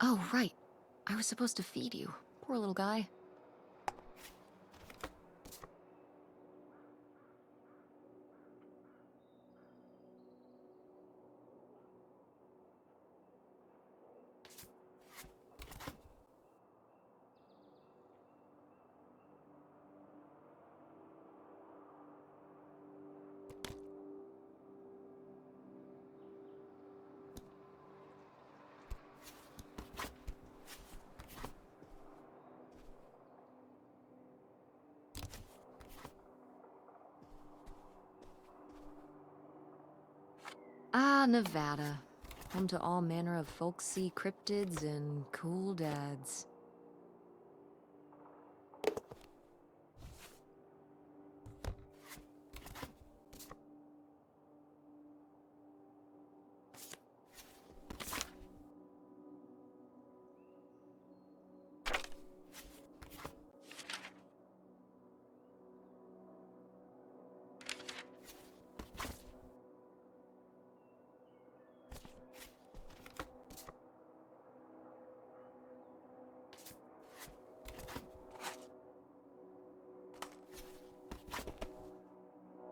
Oh, right. I was supposed to feed you. Poor little guy. Ah, Nevada. Home to all manner of folksy cryptids and cool dads.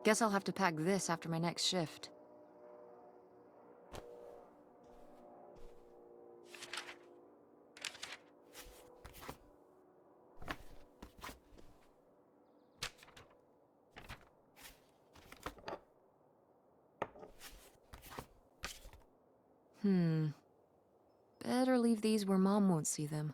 Guess I'll have to pack this after my next shift. Better leave these where Mom won't see them.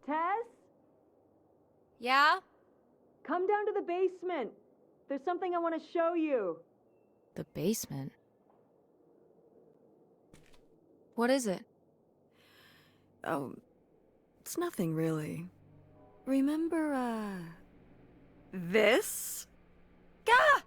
Tess? Yeah? Come down to the basement. There's something I want to show you. The basement? What is it? Oh, it's nothing really. Remember, this? Gah!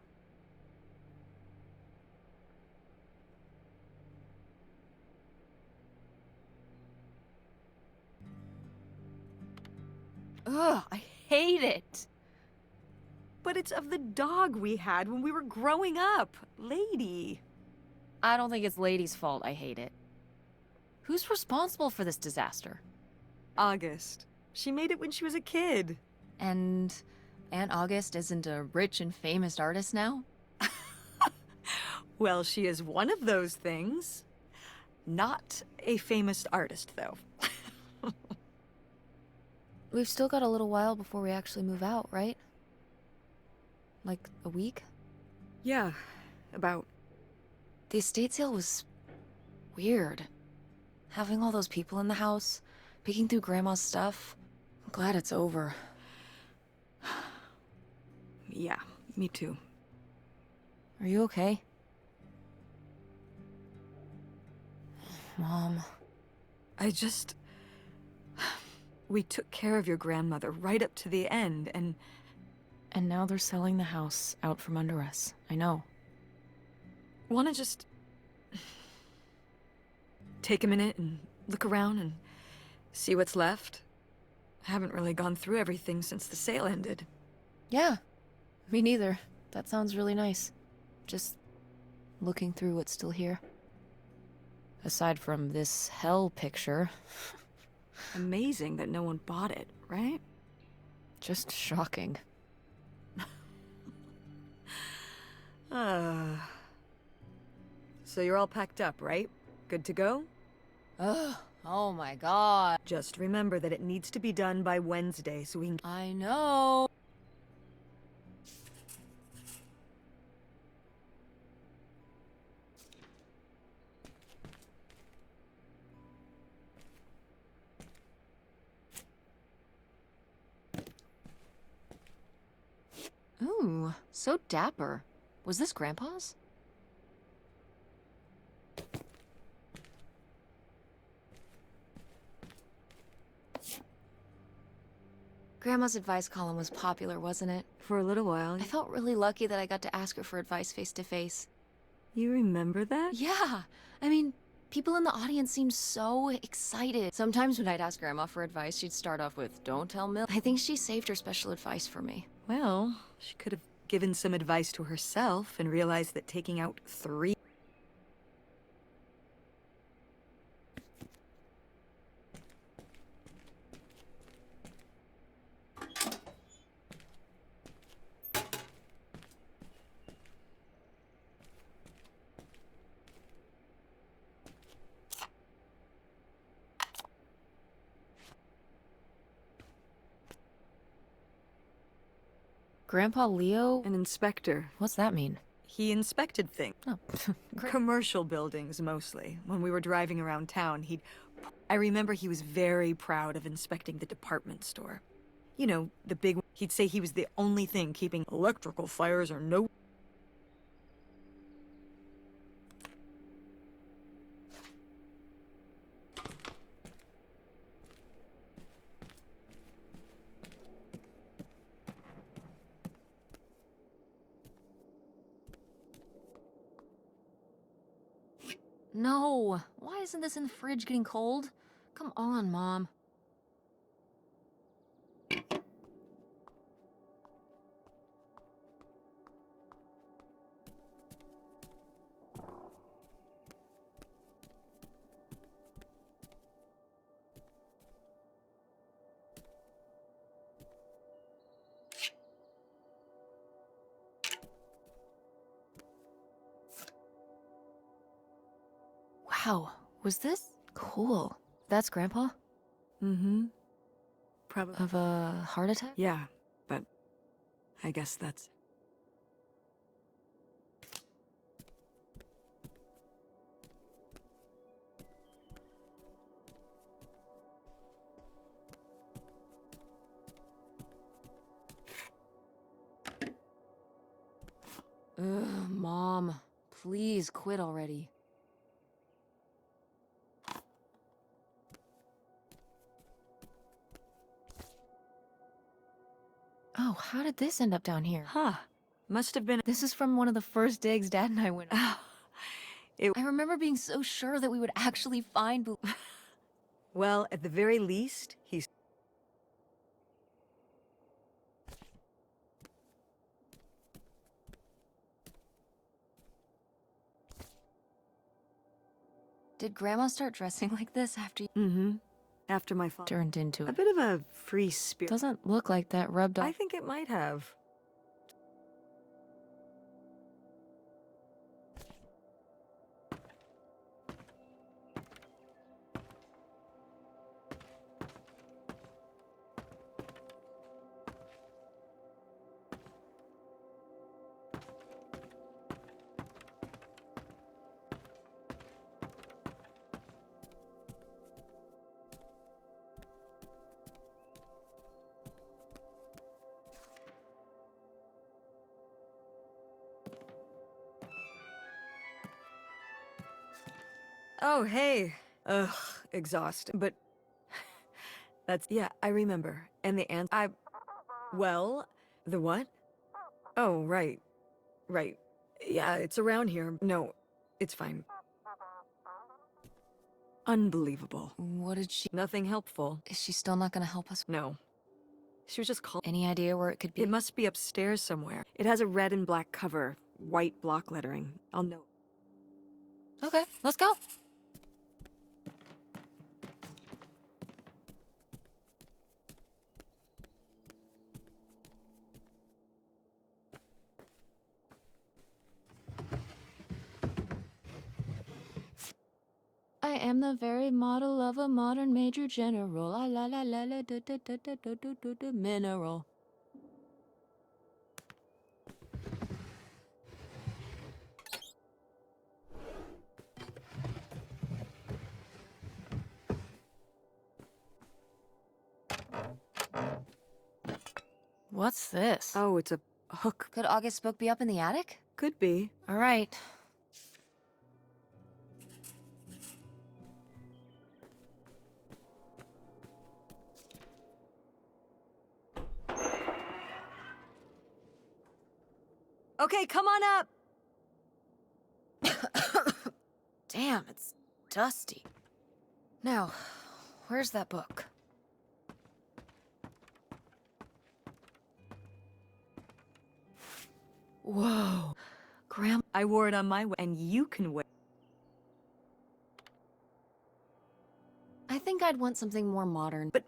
Ugh, I hate it. But it's of the dog we had when we were growing up. Lady. I don't think it's Lady's fault I hate it. Who's responsible for this disaster? August. She made it when she was a kid. And Aunt August isn't a rich and famous artist now? Well, she is one of those things. Not a famous artist, though. We've still got a little while before we actually move out, right? Like a week? Yeah, about. The estate sale was weird. Having all those people in the house, picking through Grandma's stuff. I'm glad it's over. Yeah, me too. Are you okay? Mom. We took care of your grandmother right up to the end, and And now they're selling the house out from under us. I know. wanna just take a minute and look around and see what's left. I haven't really gone through everything since the sale ended. Yeah, me neither. That sounds really nice. Just looking through what's still here. Aside from this hell picture, Amazing that no one bought it, right? just shocking. So you're all packed up, right? Good to go? Ugh, oh my god. Just remember that it needs to be done by Wednesday so we can... I know. Ooh, so dapper. Was this Grandpa's? Grandma's advice column was popular, wasn't it? For a little while. I felt really lucky that I got to ask her for advice face to face. You remember that? Yeah! I mean, people in the audience seemed so excited. Sometimes when I'd ask Grandma for advice, she'd start off with, "Don't tell Mill." I think she saved her special advice for me. Well, she could have given some advice to herself and realized that taking out 3... Grandpa Leo? An inspector. What's that mean? He inspected things. Oh, great. Commercial buildings, mostly. When we were driving around town, I remember he was very proud of inspecting the department store. You know, the big one. He'd say he was the only thing keeping electrical fires or no... No! Why isn't this in the fridge getting cold? Come on, Mom. Wow, was this cool? That's Grandpa? Mm-hmm. Probably. Of a heart attack? Yeah, but I guess that's... Ugh, Mom. Please quit already. Oh, how did this end up down here? Huh. Must have been... This is from one of the first digs Dad and I went on. It... I remember being so sure that we would actually find Well, at the very least, he's... Did Grandma start dressing like this after you Mm-hmm. After my father... turned into A it? bit of a free spirit. Doesn't look like that rubbed off. I think it might have. Oh, hey. Ugh, exhausting. But that's... Yeah, I remember. And the answer... Well, the what? Oh, right. Right. Yeah, it's around here. No, it's fine. Unbelievable. What did she... Nothing helpful. Is she still not gonna help us? No. She was just called... Any idea where it could be? It must be upstairs somewhere. It has a red and black cover. White block lettering. I'll know. Okay, let's go. I am the very model of a modern major general. La la la la la da da da da da da da da mineral. What's this? Oh, it's a hook. Could August's book be up in the attic? Could be. All right. Okay, come on up! Damn, it's dusty. Now, where's that book? Whoa. Grandma. I wore it on my way, and you can wear. I think I'd want something more modern. But,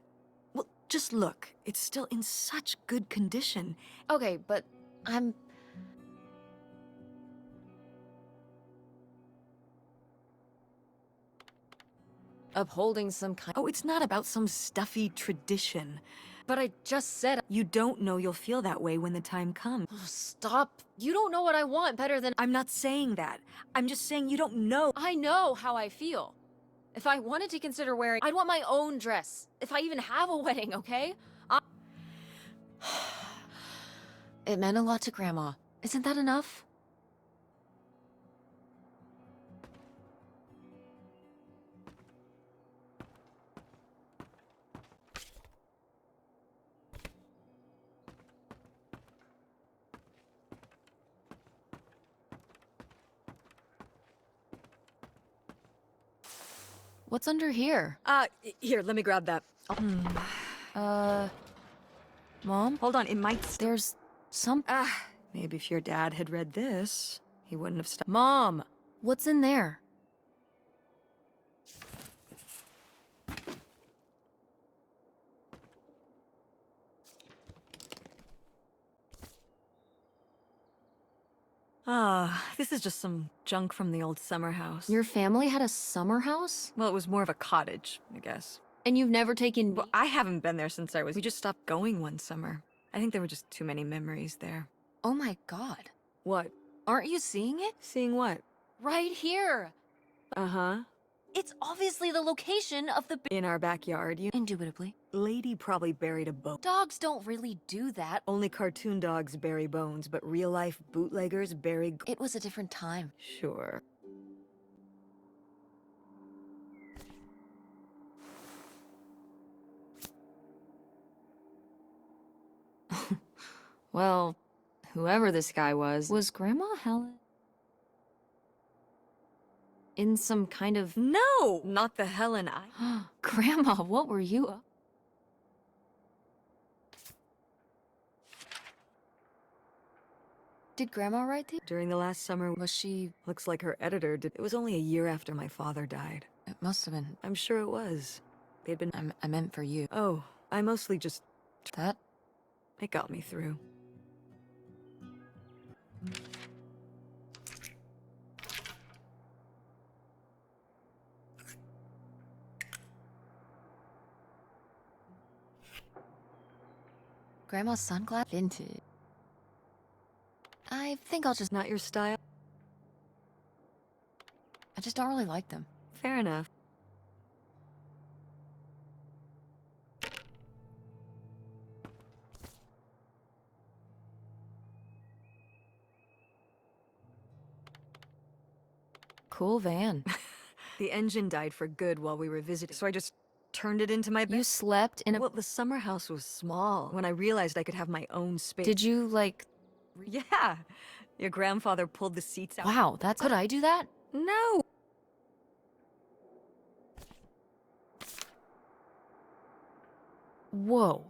well, just look. It's still in such good condition. Okay, but I'm... upholding some kind... Oh, it's not about some stuffy tradition. But I just said... You don't know you'll feel that way when the time comes. Oh, stop. You don't know what I want better than... I'm not saying that. I'm just saying you don't know. I know how I feel. If I wanted to consider wearing... I'd want my own dress. If I even have a wedding, okay? It meant a lot to Grandma. Isn't that enough? What's under here? Here, let me grab that. Mom? Hold on, it might... There's some... Maybe if your dad had read this, he wouldn't have stopped. Mom! What's in there? This is just some junk from the old summer house. Your family had a summer house? Well, it was more of a cottage, I guess. And you've never taken... Well, I haven't been there since I was... We just stopped going one summer. I think there were just too many memories there. Oh my god. What? Aren't you seeing it? Seeing what? Right here! Uh-huh. It's obviously the location of the... In our backyard, you... Indubitably. Lady probably buried a bone. Dogs don't really do that. Only cartoon dogs bury bones, but real-life bootleggers bury... It was a different time. Sure. Well, whoever this guy was Grandma Helen in some kind of... No! Not the Helen I... Grandma, what were you up? Did Grandma write these? During the last summer, Was she... looks like her editor did. It was only a year after my father died. It must have been... I'm sure it was. They'd been... I meant for you. Oh, I mostly just... That? It got me through. Grandma's sunglass? Vintage. I think I'll just... Not your style? I just don't really like them. Fair enough. Cool van. The engine died for good while we were visiting, so I just turned it into my bed. You slept in a... Well, the summer house was small. When I realized I could have my own space... Did you, like... Yeah! Your grandfather pulled the seats out. Wow, that's... Could I do that? No! Whoa.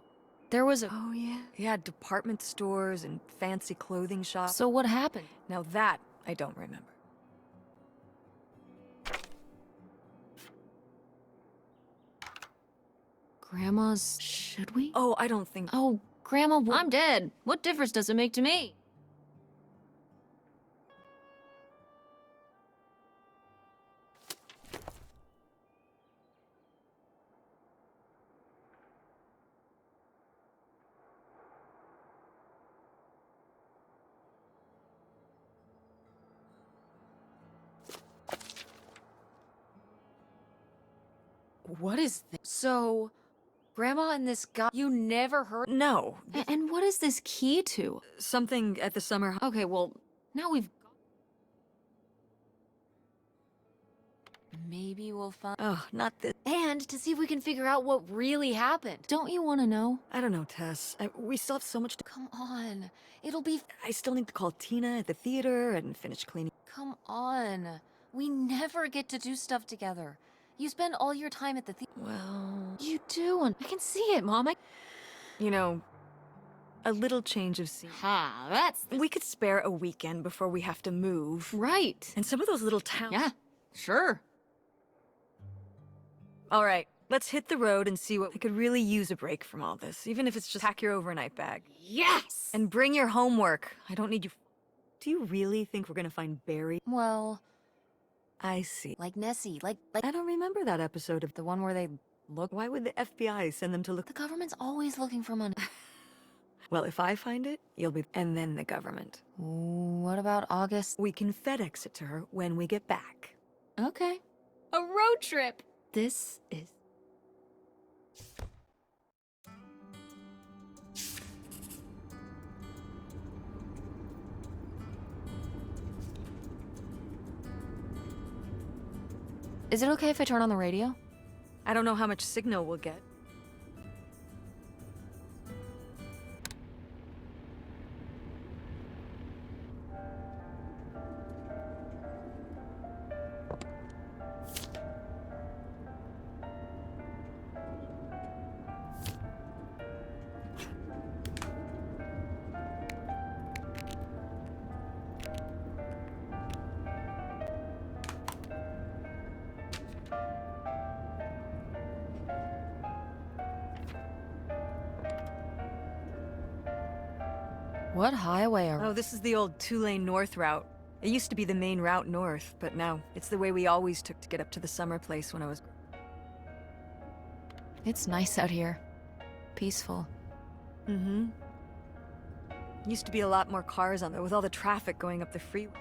There was a... Oh, yeah? Yeah, department stores and fancy clothing shops. So what happened? Now that, I don't remember. Grandma's... Should we? Oh, I don't think... Oh, Grandma... I'm dead. What difference does it make to me? What is this? So, Grandma and this guy... You never heard... No. And what is this key to? Something at the summer... Okay, well, now we've... Maybe we'll find... Oh, not this. And to see if we can figure out what really happened. Don't you want to know? I don't know, Tess. We still have so much to... Come on. It'll be... I still need to call Tina at the theater and finish cleaning. Come on. We never get to do stuff together. You spend all your time at the theater. Well... You do, and I can see it, Mom. You know, a little change of scene. Ha, that's... We could spare a weekend before we have to move. Right. And some of those little towns... Yeah, sure. All right, let's hit the road and see what... I could really use a break from all this, even if it's just pack your overnight bag. Yes! And bring your homework. I don't need you... Do you really think we're gonna find Barry? Well... I see. Like Nessie, like... I don't remember that episode of... The one where they look... Why would the FBI send them to look... The government's always looking for money. Well, if I find it, you'll be... And then the government. What about August? We can FedEx it to her when we get back. Okay. A road trip! This is... Is it okay if I turn on the radio? I don't know how much signal we'll get. What highway are we? Oh, this is the old two-lane north route. It used to be the main route north, but now it's the way we always took to get up to the summer place when I was... It's nice out here. Peaceful. Mm-hmm. Used to be a lot more cars on there with all the traffic going up the freeway.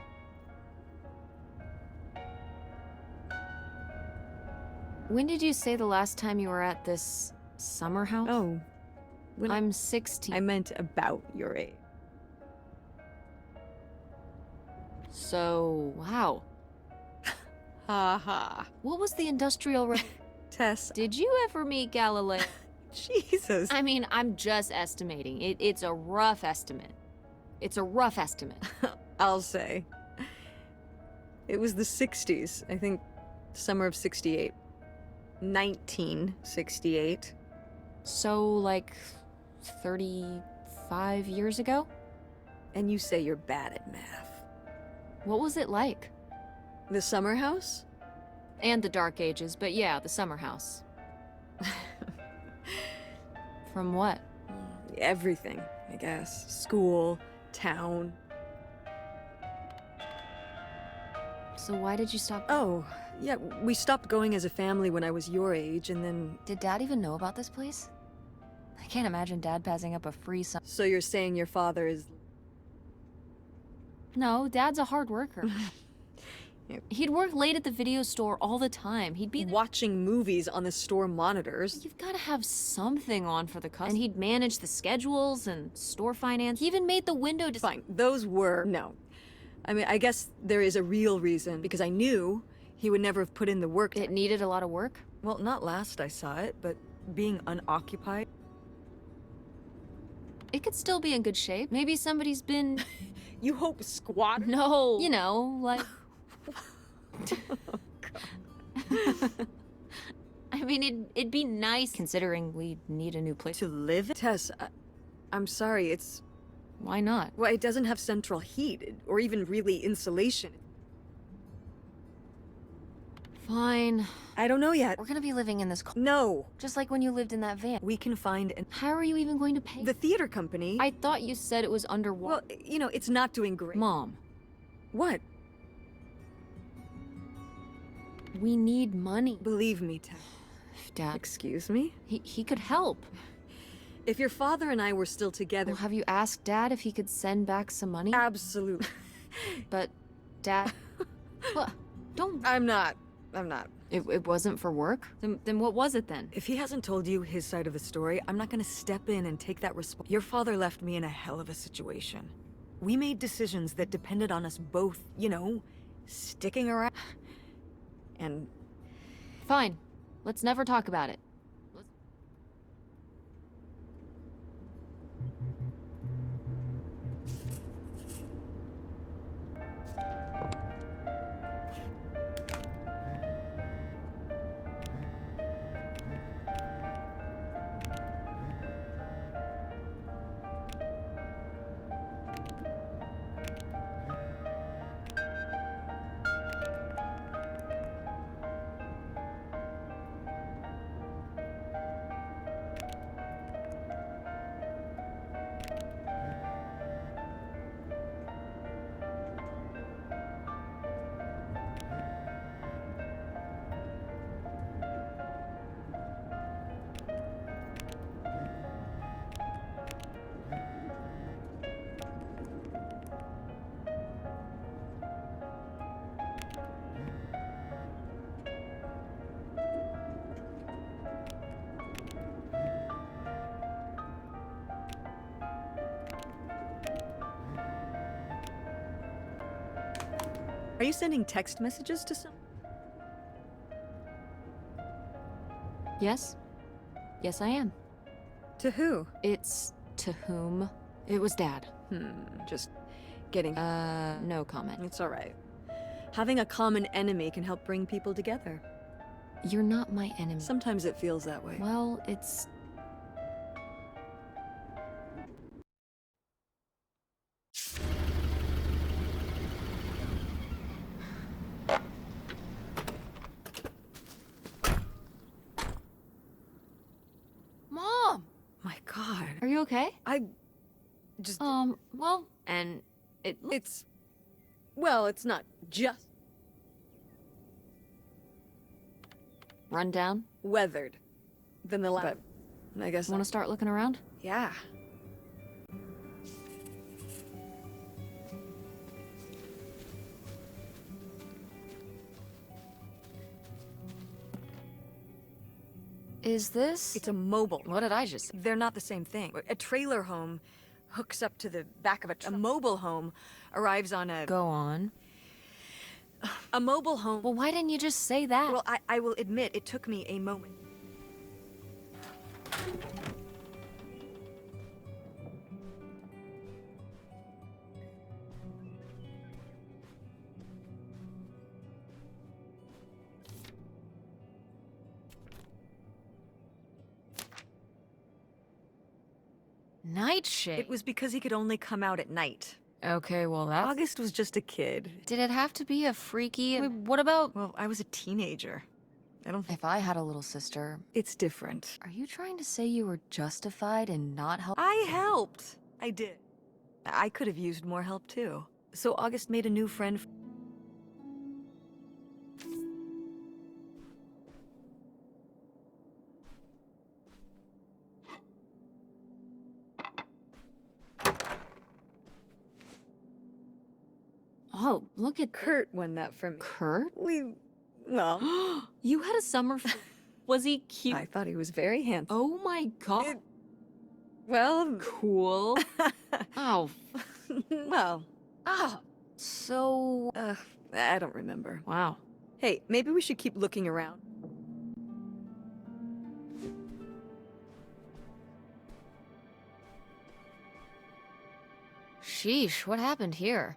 When did you say the last time you were at this summer house? Oh. When I'm 16. I meant about your age. So, wow. Ha ha. What was the industrial Tess. Did you ever meet Galileo? Jesus. I mean, I'm just estimating. It's a rough estimate. It's a rough estimate. I'll say. It was the 60s. I think summer of 68. 1968. So, like, 35 years ago? And you say you're bad at math. What was it like? The summer house? And the Dark Ages, but yeah, the summer house. From what? Everything, I guess. School, town. So why did you stop? Oh, yeah, we stopped going as a family when I was your age, and then... Did Dad even know about this place? I can't imagine Dad passing up a free summer. So you're saying your father is... No, Dad's a hard worker. Yep. He'd work late at the video store all the time. He'd be watching movies on the store monitors. You've got to have something on for the customer. And he'd manage the schedules and store finance. He even made the window Fine, those were... No. I mean, I guess there is a real reason, because I knew he would never have put in the work. It needed a lot of work? Well, not last I saw it, but being unoccupied. It could still be in good shape. Maybe somebody's been... You hope squat? No. You know, like... I mean, it'd be nice considering we need a new place to live in. Tess, I'm sorry, it's... Why not? Well, it doesn't have central heat, or even really insulation. Fine. I don't know yet. We're gonna be living in this car. No. Just like when you lived in that van. We can find an... How are you even going to pay? The theater company. I thought you said it was underwater. Well, you know, it's not doing great. Mom. What? We need money. Believe me, Tess. Dad. Excuse me? He could help. If your father and I were still together... Well, have you asked Dad if he could send back some money? Absolutely. But, Dad... What? Don't... I'm not. It wasn't for work? Then what was it then? If he hasn't told you his side of the story, I'm not gonna step in and take that resp... Your father left me in a hell of a situation. We made decisions that depended on us both, you know, sticking around. And Fine. Let's never talk about it. Are you sending text messages to some? Yes? Yes, I am. To who? It's to whom? It was Dad. Just getting... No comment. It's all right. Having a common enemy can help bring people together. You're not my enemy. Sometimes it feels that way. Well, it's... Mom! My God. Are you okay? I... just... Well, and It's... Well, it's not just... run down? weathered than the last. But I guess... Want to start looking around? Yeah. Is this... It's a mobile. What did I just say? They're not the same thing. A trailer home hooks up to the back of a truck. A mobile home arrives on a... Go on. A mobile home... Well, why didn't you just say that? Well, I will admit, it took me a moment. Nightshade. It was because he could only come out at night. Okay, well that's... August was just a kid. Did it have to be a freaky... Wait, what about... Well, I was a teenager. I don't think... If I had a little sister... It's different. Are you trying to say you were justified in not helping? I helped. I did. I could have used more help, too. So August made a new friend. Oh, look at... Kurt won that from me. Kurt? Well, You had a summer... Was he cute? I thought he was very handsome. Oh my god. Well, Cool. Oh. well, So... I don't remember. Wow. Hey, maybe we should keep looking around. Sheesh, what happened here?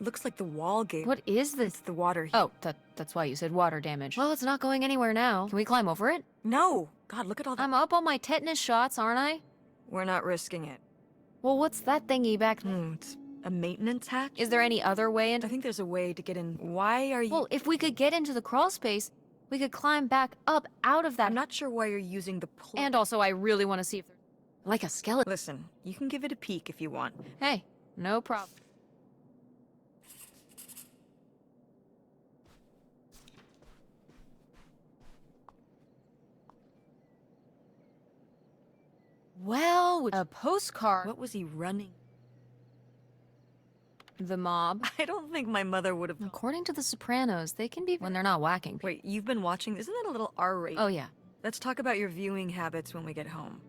Looks like the wall gave... What is this? It's the water. Oh, that's why you said water damage. Well, it's not going anywhere now. Can we climb over it? No! God, look at all that. I'm up on my tetanus shots, aren't I? We're not risking it. Well, what's that thingy back... It's a maintenance hatch? Is there any other way I into... think there's a way to get in. Why are you... Well, if we could get into the crawl space, we could climb back up out of that... I'm not sure why you're using the pull... And also, I really want to see if there's... Like a skeleton. Listen, you can give it a peek if you want. Hey, no problem. Well, a postcard. What was he running? The mob. I don't think my mother would have... According to The Sopranos, they can be when they're not whacking people. Wait, you've been watching... Isn't that a little R-rated? Oh, yeah. Let's talk about your viewing habits when we get home.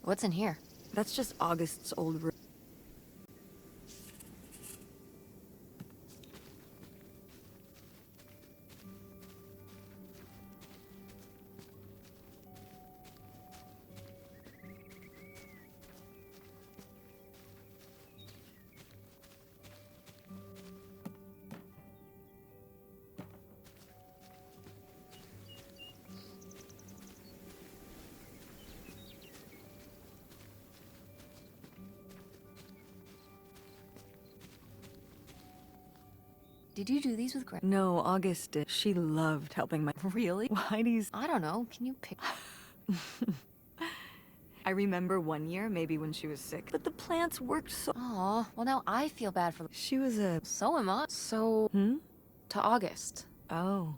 What's in here? That's just August's old room. Did you do these with Greg? No, August did. She loved helping my... Really? Why do you... I don't know. Can you pick? I remember one year, maybe when she was sick, but the plants worked so... Aw, well now I feel bad for. She was a... So am I. So, Hmm? to August. Oh.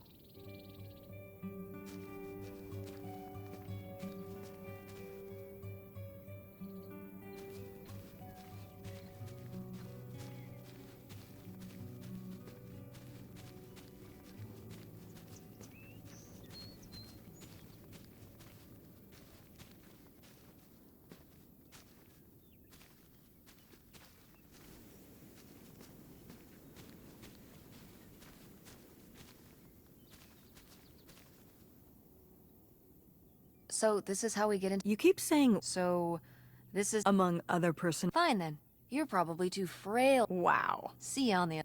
So this is how we get into. You keep saying... So, this is among other person... fine then. You're probably too frail. Wow. See you on the.